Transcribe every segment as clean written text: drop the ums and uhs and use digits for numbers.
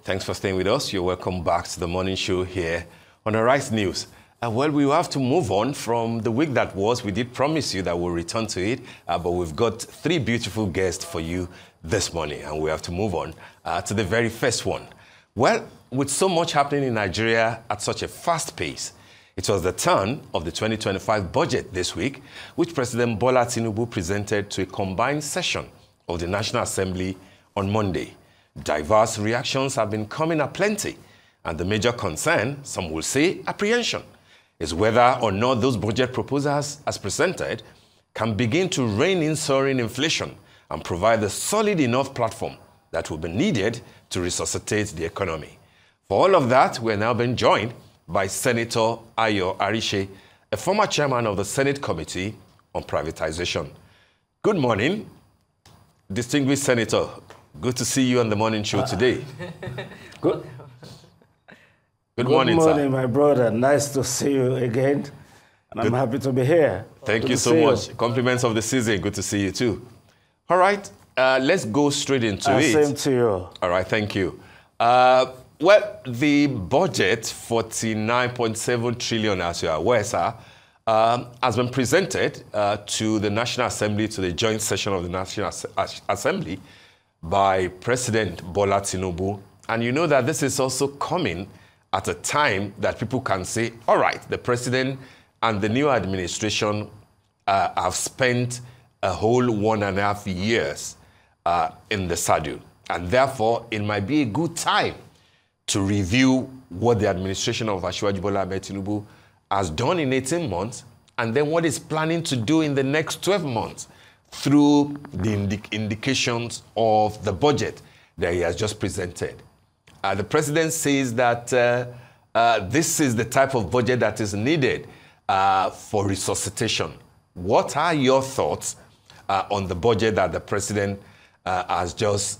Thanks for staying with us. You're welcome back to the morning show here on the Rice News. Well, we will have to move on from the week that was. We did promise you that we'll return to it, but we've got three beautiful guests for you this morning, and we have to move on to the very first one. Well, with so much happening in Nigeria at such a fast pace, it was the turn of the 2025 budget this week, which President Bola Tinubu presented to a combined session of the National Assembly on Monday. Diverse reactions have been coming aplenty, and the major concern, some will say apprehension, is whether or not those budget proposals as presented can begin to rein in soaring inflation and provide a solid enough platform that will be needed to resuscitate the economy. For all of that, we're now being joined by Senator Ayo Arise, a former chairman of the Senate Committee on Privatisation. Good morning, distinguished Senator. Good to see you on the morning show today. Good morning, sir. My brother. Nice to see you again. And I'm happy to be here. Thank you so much. Compliments of the season. Good to see you too. All right, let's go straight into it. Same to you. All right, thank you. Well, the budget, 49.7 trillion, as you are aware, sir, has been presented to the National Assembly, to the joint session of the National Assembly by President Bola Tinubu. And you know that this is also coming at a time that people can say, all right, the president and the new administration have spent a whole 1.5 years in the saddle. And therefore, it might be a good time to review what the administration of Asiwaju Bola Ahmed Tinubu has done in 18 months, and then what it's planning to do in the next 12 months through the indications of the budget that he has just presented. The president says that this is the type of budget that is needed for resuscitation. What are your thoughts on the budget that the president has just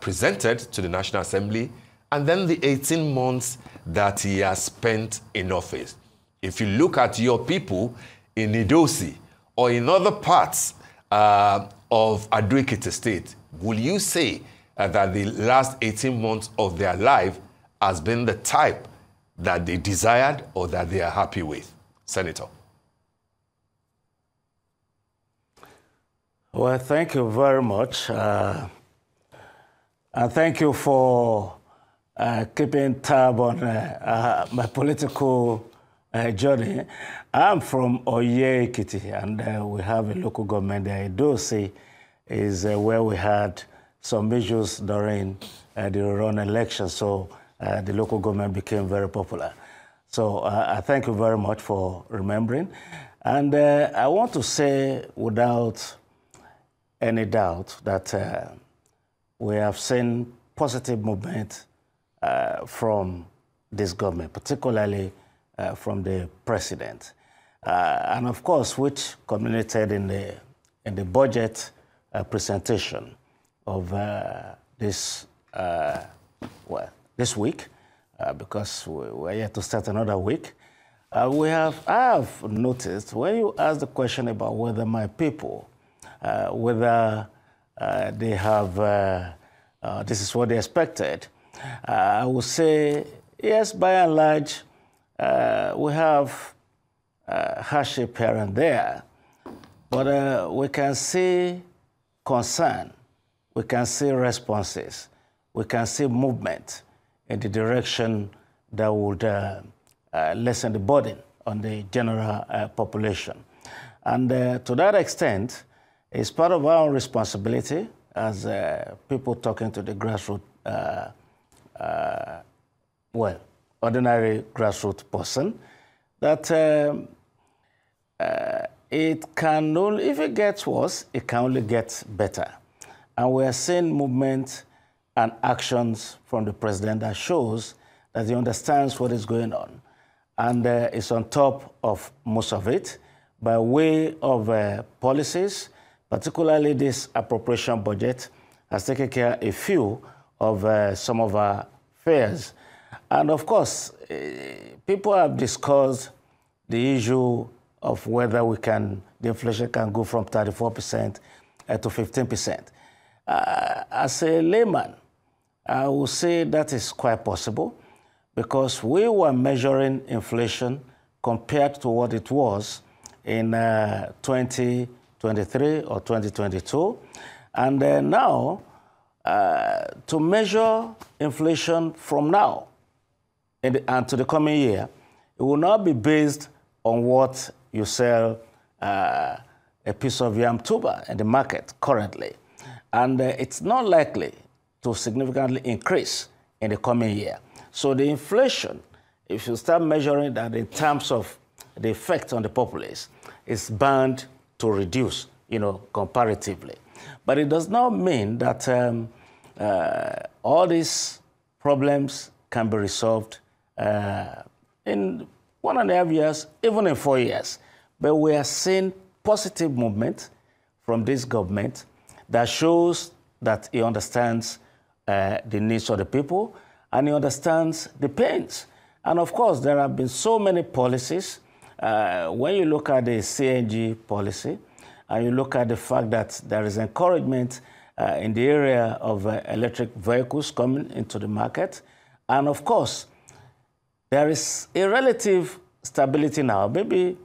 presented to the National Assembly, and then the 18 months that he has spent in office? If you look at your people in Idosi or in other parts of Ado-Ekiti State, will you say that the last 18 months of their life has been the type that they desired or that they are happy with? Senator. Well, thank you very much. And thank you for keeping tab on my political journey. I'm from Oye-Ekiti, and we have a local government there. Idosi is where we had some issues during the run election, so the local government became very popular. So I thank you very much for remembering. And I want to say without any doubt that we have seen positive movement from this government, particularly from the president. And of course, which culminated in the budget presentation of this week, because we're yet to start another week. I have noticed when you ask the question about whether my people, whether they have, this is what they expected, I would say, yes, by and large, we have hardship here and there, but we can see concern, we can see responses, we can see movement in the direction that would lessen the burden on the general population. And to that extent, it's part of our responsibility as people talking to the grassroots, ordinary grassroots person, that it can only, if it gets worse, it can only get better. And we are seeing movement and actions from the president that shows that he understands what is going on. And is on top of most of it by way of policies, particularly this appropriation budget has taken care of a few of some of our fears. And of course, people have discussed the issue of whether the inflation can go from 34% to 15%. As a layman, I will say that is quite possible because we were measuring inflation compared to what it was in 2023 or 2022. And now, to measure inflation from now and to the coming year, it will not be based on what you sell a piece of yam tuber in the market currently. And it's not likely to significantly increase in the coming year. So the inflation, if you start measuring that in terms of the effect on the populace, is bound to reduce, comparatively. But it does not mean that all these problems can be resolved in 1.5 years, even in 4 years. But we are seeing positive movement from this government that shows that he understands the needs of the people and he understands the pains. And of course, there have been so many policies. When you look at the CNG policy, and you look at the fact that there is encouragement in the area of electric vehicles coming into the market, and of course, there is a relative stability now, maybe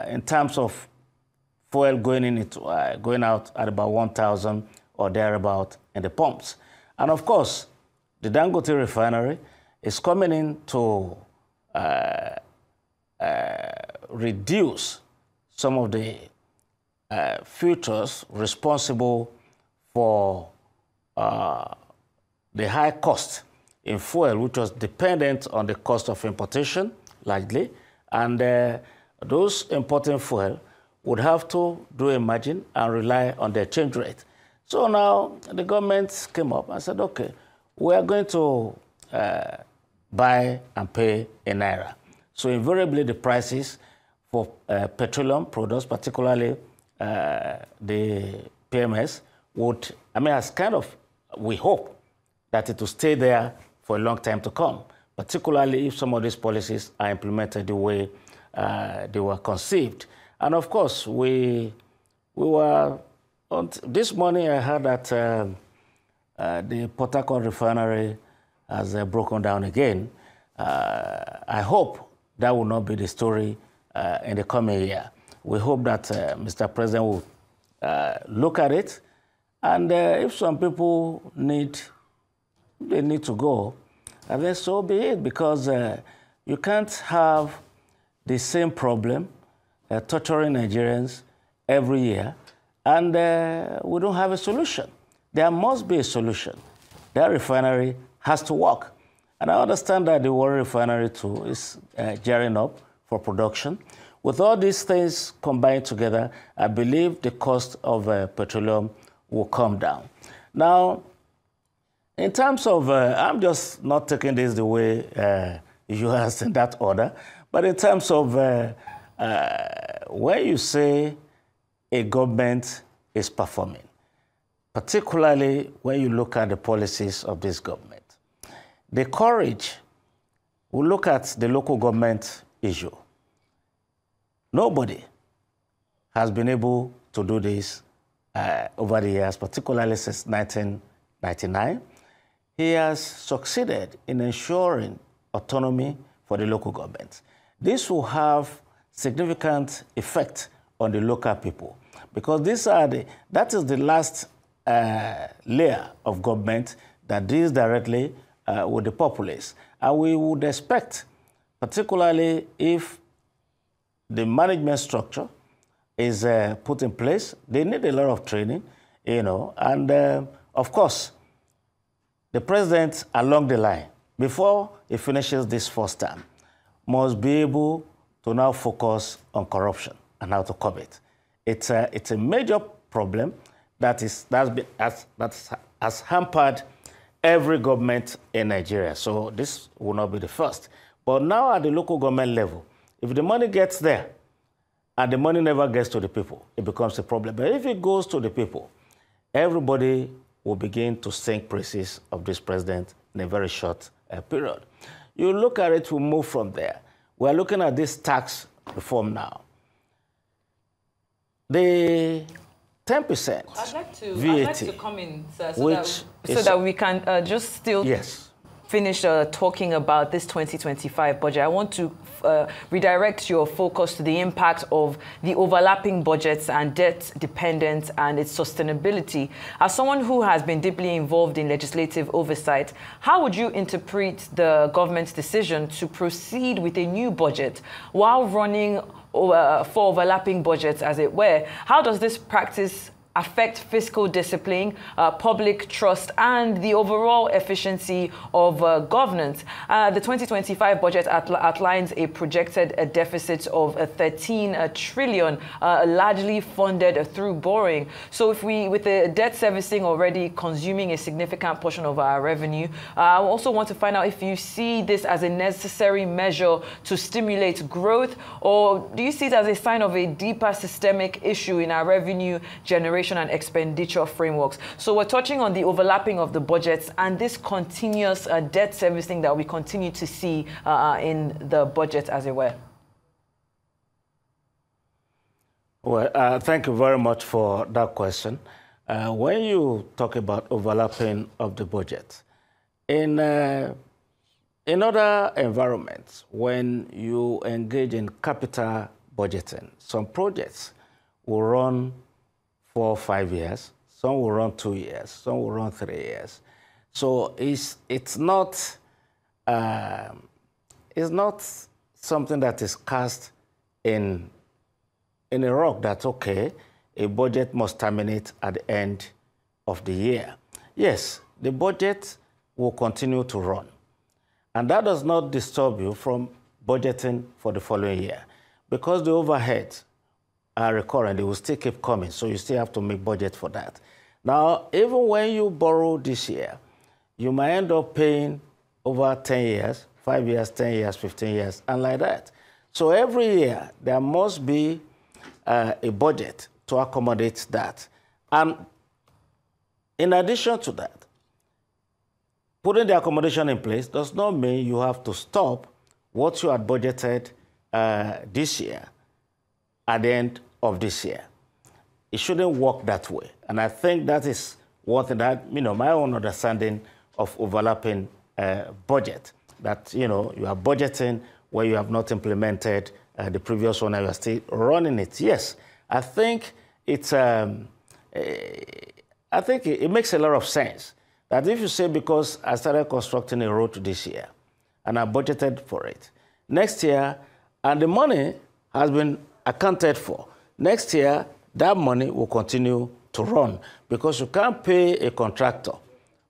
in terms of fuel going out at about 1,000 or thereabout in the pumps. And of course, the Dangote refinery is coming in to reduce some of the features responsible for the high cost in fuel, which was dependent on the cost of importation, largely. And those importing fuel would have to do a margin and rely on the exchange rate. So now the government came up and said, okay, we are going to buy and pay in Naira. So invariably the prices for petroleum products, particularly the PMS, would, as kind of, we hope that it will stay there for a long time to come, particularly if some of these policies are implemented the way they were conceived. And of course, we were, this morning I heard that the Port Harcourt refinery has broken down again. I hope that will not be the story in the coming year. We hope that Mr. President will look at it, and if some people need to go, and then so be it, because you can't have the same problem torturing Nigerians every year, and we don't have a solution. There must be a solution. That refinery has to work. And I understand that the Warri refinery too is gearing up for production. With all these things combined together, I believe the cost of petroleum will come down. Now, in terms of, I'm just not taking this the way you asked in that order, but in terms of when you say a government is performing, particularly when you look at the policies of this government, the courage, we look at the local government issue. Nobody has been able to do this over the years, particularly since 1999. He has succeeded in ensuring autonomy for the local government. This will have significant effect on the local people because that is the last layer of government that deals directly with the populace. And we would expect, particularly if the management structure is put in place, they need a lot of training, and of course, the president along the line, before he finishes this first term, must be able to now focus on corruption and how to curb it. It's a major problem that has hampered every government in Nigeria. So this will not be the first. But now at the local government level, if the money gets there and the money never gets to the people, it becomes a problem. But if it goes to the people, everybody will begin to sing praises of this president in a very short period. You look at it, we move from there. We're looking at this tax reform now. The 10% I'd like to come in, sir, so that we can just still finish talking about this 2025 budget. I want to redirect your focus to the impact of the overlapping budgets and debt dependence and its sustainability. As someone who has been deeply involved in legislative oversight, how would you interpret the government's decision to proceed with a new budget while running for overlapping budgets, as it were? How does this practice affect fiscal discipline, public trust, and the overall efficiency of governance? The 2025 budget outlines a projected deficit of 13 trillion, largely funded through borrowing. So if with the debt servicing already consuming a significant portion of our revenue, I also want to find out if you see this as a necessary measure to stimulate growth, or do you see it as a sign of a deeper systemic issue in our revenue generation and expenditure frameworks? So we're touching on the overlapping of the budgets and this continuous debt servicing that we continue to see in the budget, as it were. Well, thank you very much for that question. When you talk about overlapping of the budget, in other environments, when you engage in capital budgeting, some projects will run 4 or 5 years, some will run 2 years, some will run 3 years. So it's not something that is cast in a rock that, okay, a budget must terminate at the end of the year. Yes, the budget will continue to run. And that does not disturb you from budgeting for the following year, because the overheads are recurrent, they will still keep coming, so you still have to make budget for that. Now, even when you borrow this year, you might end up paying over 10 years, 5 years, 10 years, 15 years, and like that. So every year, there must be a budget to accommodate that. And in addition to that, putting the accommodation in place does not mean you have to stop what you had budgeted this year at the end of this year. It shouldn't work that way. And I think that is one thing that, my own understanding of overlapping budget, that, you are budgeting where you have not implemented the previous one and you are still running it. Yes, I think it makes a lot of sense that if you say, because I started constructing a road this year and I budgeted for it, next year, and the money has been accounted for, next year, that money will continue to run, because you can't pay a contractor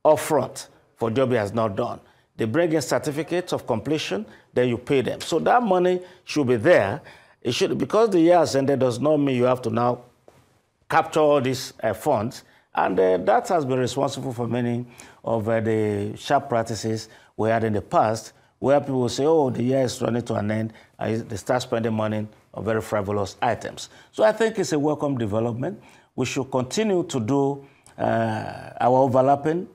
upfront for job he has not done. They bring in certificates of completion, then you pay them. So that money should be there. It should, because the year has ended does not mean you have to now capture all these funds. And that has been responsible for many of the sharp practices we had in the past, where people say, oh, the year is running to an end, and they start spending money on very frivolous items. So I think it's a welcome development. We should continue to do our overlapping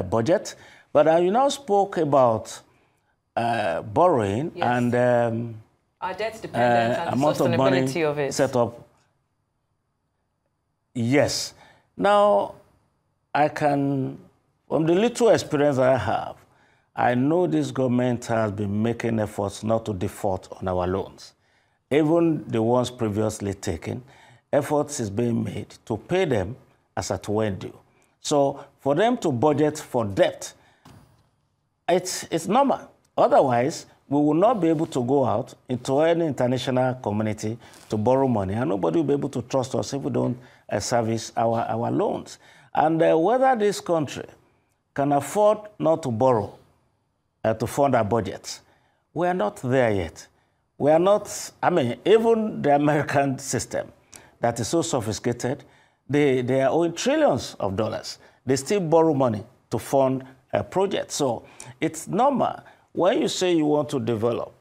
budget. But you now spoke about borrowing and our debt dependence and the sustainability of it. Set up. Yes. Now, from the little experience I have, I know this government has been making efforts not to default on our loans. Even the ones previously taken, efforts is being made to pay them as at when due. So for them to budget for debt, it's normal. Otherwise, we will not be able to go out into any international community to borrow money, and nobody will be able to trust us if we don't service our loans. And whether this country can afford not to borrow to fund our budgets, we are not there yet. We are not, even the American system that is so sophisticated, they are owing trillions of dollars. They still borrow money to fund a project. So it's normal. When you say you want to develop,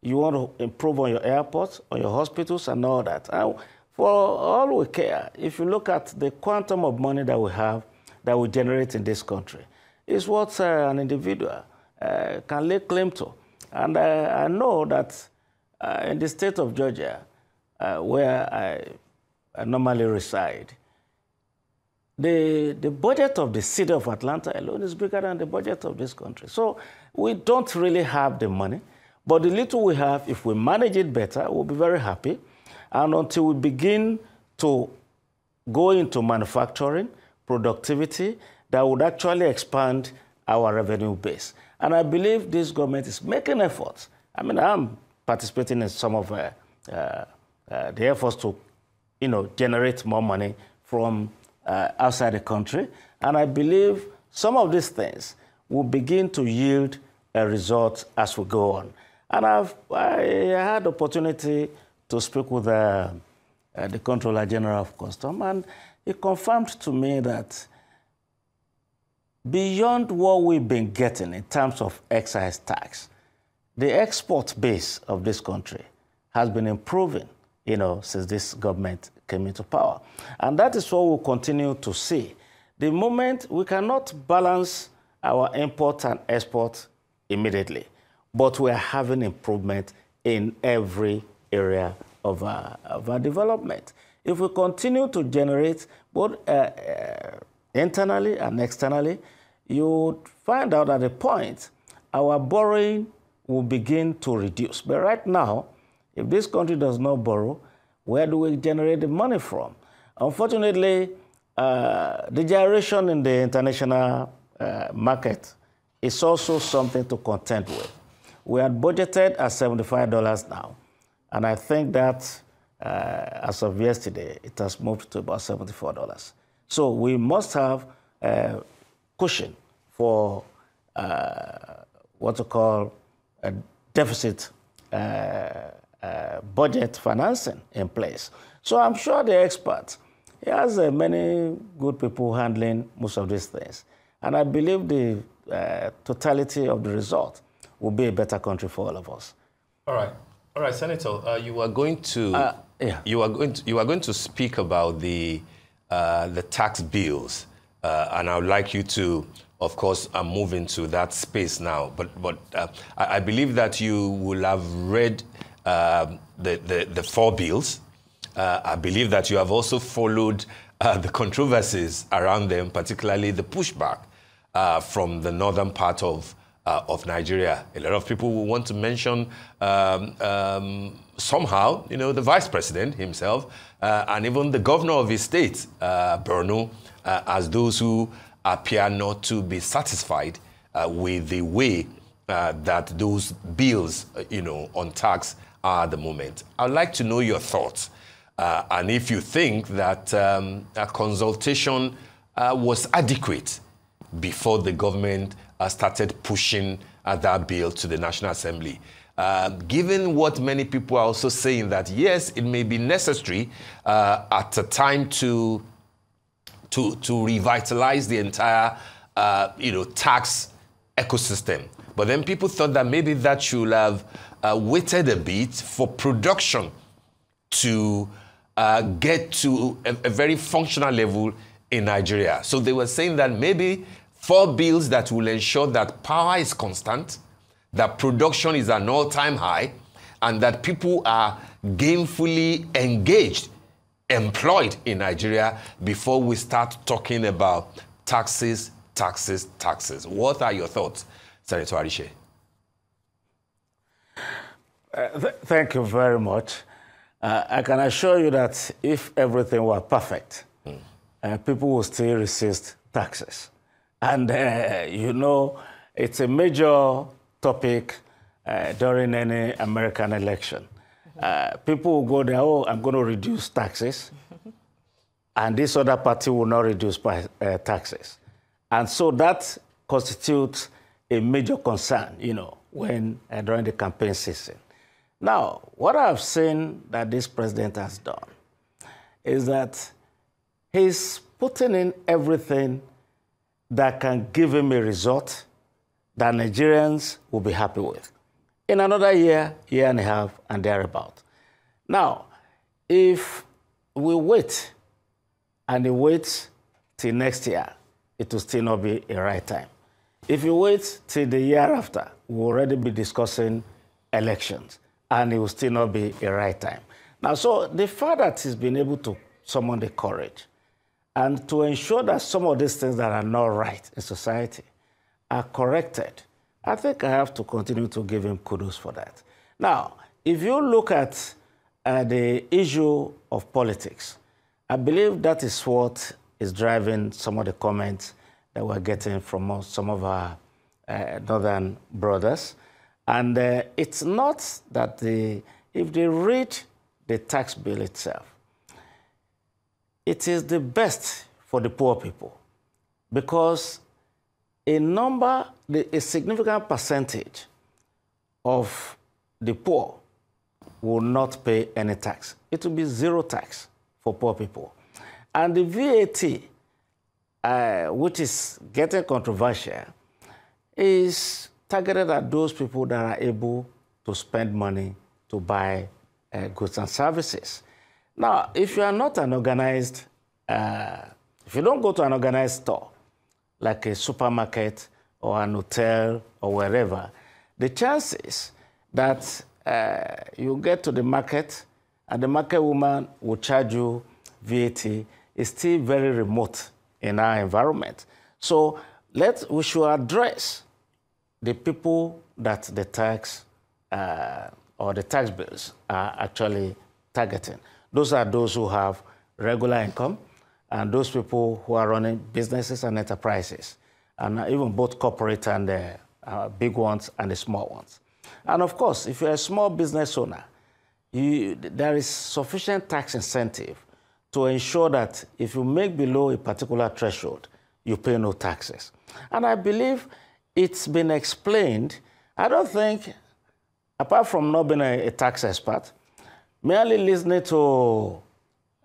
you want to improve on your airports, on your hospitals and all that. And for all we care, if you look at the quantum of money that we have, that we generate in this country, is what an individual can lay claim to. And I know that in the state of Georgia, where I normally reside, the budget of the city of Atlanta alone is bigger than the budget of this country. So we don't really have the money, but the little we have, if we manage it better, we'll be very happy. And until we begin to go into manufacturing, productivity, that would actually expand our revenue base. And I believe this government is making efforts. I mean, I'm participating in some of the efforts to, generate more money from outside the country. And I believe some of these things will begin to yield a result as we go on. And I had the opportunity to speak with the Comptroller General of Customs, and he confirmed to me that beyond what we've been getting in terms of excise tax, the export base of this country has been improving, since this government came into power. And that is what we'll continue to see. The moment we cannot balance our import and export immediately, but we are having improvement in every area of our development. If we continue to generate both internally and externally, you would find out at a point our borrowing will begin to reduce. But right now, if this country does not borrow, where do we generate the money from? Unfortunately, the gyration in the international market is also something to contend with. We had budgeted at $75 now, and I think that as of yesterday, it has moved to about $74. So we must have a cushion for what we call a deficit budget financing in place. So I'm sure the expert, he has many good people handling most of these things. And I believe the totality of the result will be a better country for all of us. All right, Senator. You are going to you are going to speak about the tax bills, and I would like you to, of course, move into that space now. But I believe that you will have read the 4 bills. I believe that you have also followed the controversies around them, particularly the pushback from the northern part of Nigeria. A lot of people will want to mention somehow, the vice president himself and even the governor of his state, Borno, as those who appear not to be satisfied with the way that those bills, on tax are at the moment. I'd like to know your thoughts. And if you think that a consultation was adequate before the government started pushing that bill to the National Assembly. Given what many people are also saying that, yes, it may be necessary at a time to revitalize the entire, tax ecosystem. But then people thought that maybe that should have waited a bit for production to get to a very functional level in Nigeria. So they were saying that maybe 4 bills that will ensure that power is constant, that production is an all-time high, and that people are gainfully engaged, employed in Nigeria before we start talking about taxes, taxes, taxes. What are your thoughts, Senator Arishe? Thank you very much. I can assure you that if everything were perfect, people will still resist taxes. And, it's a major topic during any American election. People will go there, I'm going to reduce taxes, and this other party will not reduce taxes. And so that constitutes a major concern, when during the campaign season. Now, what I've seen that this president has done is that he's putting in everything that can give him a result that Nigerians will be happy with in another year, year and a half, and thereabout. Now, if we wait and wait till next year, it will still not be a right time. If you wait till the year after, we'll already be discussing elections, and it will still not be a right time. Now, so the fact that he's been able to summon the courage And to ensure that some of these things that are not right in society are corrected, I think I have to continue to give him kudos for that. Now, if you look at the issue of politics, I believe that is what is driving some of the comments that we're getting from some of our northern brothers. And it's not that if they read the tax bill itself, it is the best for the poor people because a significant percentage of the poor will not pay any tax. It will be zero tax for poor people. And the VAT, which is getting controversial, is targeted at those people that are able to spend money to buy goods and services. Now, if you are not an organized, if you don't go to an organized store, like a supermarket or an hotel or wherever, the chances that you get to the market and the market woman will charge you VAT is still very remote in our environment. So we should address the people that the tax or the tax bills are actually targeting. Those are those who have regular income and those people who are running businesses and enterprises, and even both corporate and big ones and the small ones. And of course, if you're a small business owner, there is sufficient tax incentive to ensure that if you make below a particular threshold, you pay no taxes. And I believe it's been explained. I don't think, apart from not being a tax expert, merely listening to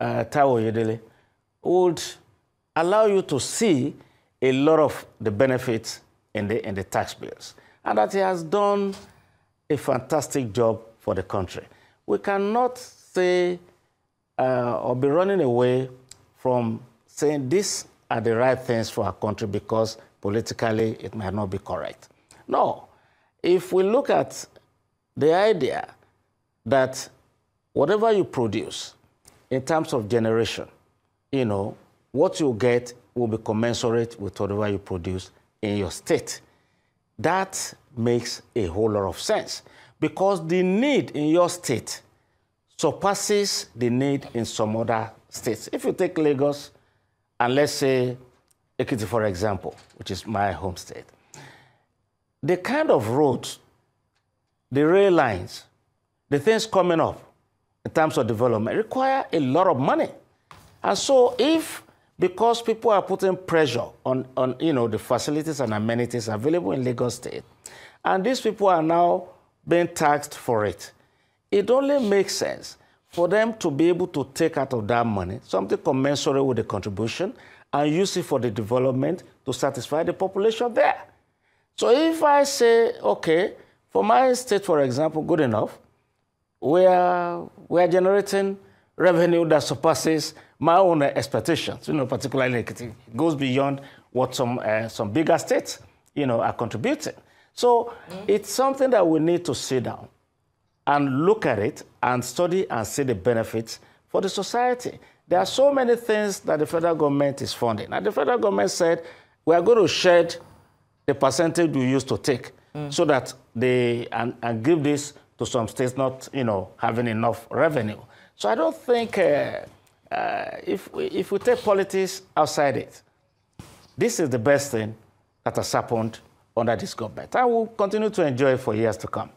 Taiwo Yedele would allow you to see a lot of the benefits in the tax bills, and that he has done a fantastic job for the country. We cannot say or be running away from saying these are the right things for our country because politically it might not be correct. No. If we look at the idea that whatever you produce in terms of generation, what you get will be commensurate with whatever you produce in your state. That makes a whole lot of sense because the need in your state surpasses the need in some other states. If you take Lagos and let's say Ekiti, for example, which is my home state, the kind of roads, the rail lines, the things coming up in terms of development require a lot of money. And so because people are putting pressure on the facilities and amenities available in Lagos State, and these people are now being taxed for it, it only makes sense for them to be able to take out of that money something commensurate with the contribution and use it for the development to satisfy the population there. So if I say, okay, for my state, for example, good enough, we are generating revenue that surpasses my own expectations, particularly it goes beyond what some bigger states, are contributing. So it's something that we need to sit down and look at it and study and see the benefits for the society. There are so many things that the federal government is funding. And the federal government said, we are going to shed the percentage we used to take so that and give this to some states not, having enough revenue. So I don't think if we take politics outside it, this is the best thing that has happened under this government. I will continue to enjoy it for years to come.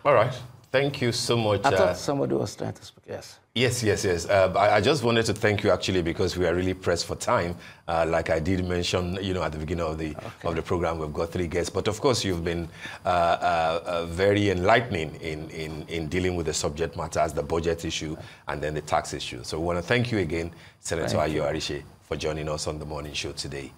All right. Thank you so much. I thought somebody was trying to speak. Yes. Yes. I just wanted to thank you actually because we are really pressed for time. Like I did mention, at the beginning of the program, we've got 3 guests. But of course, you've been very enlightening in dealing with the subject matter as the budget issue and then the tax issue. So we want to thank you again, Senator Ayo Arishe, for joining us on the morning show today.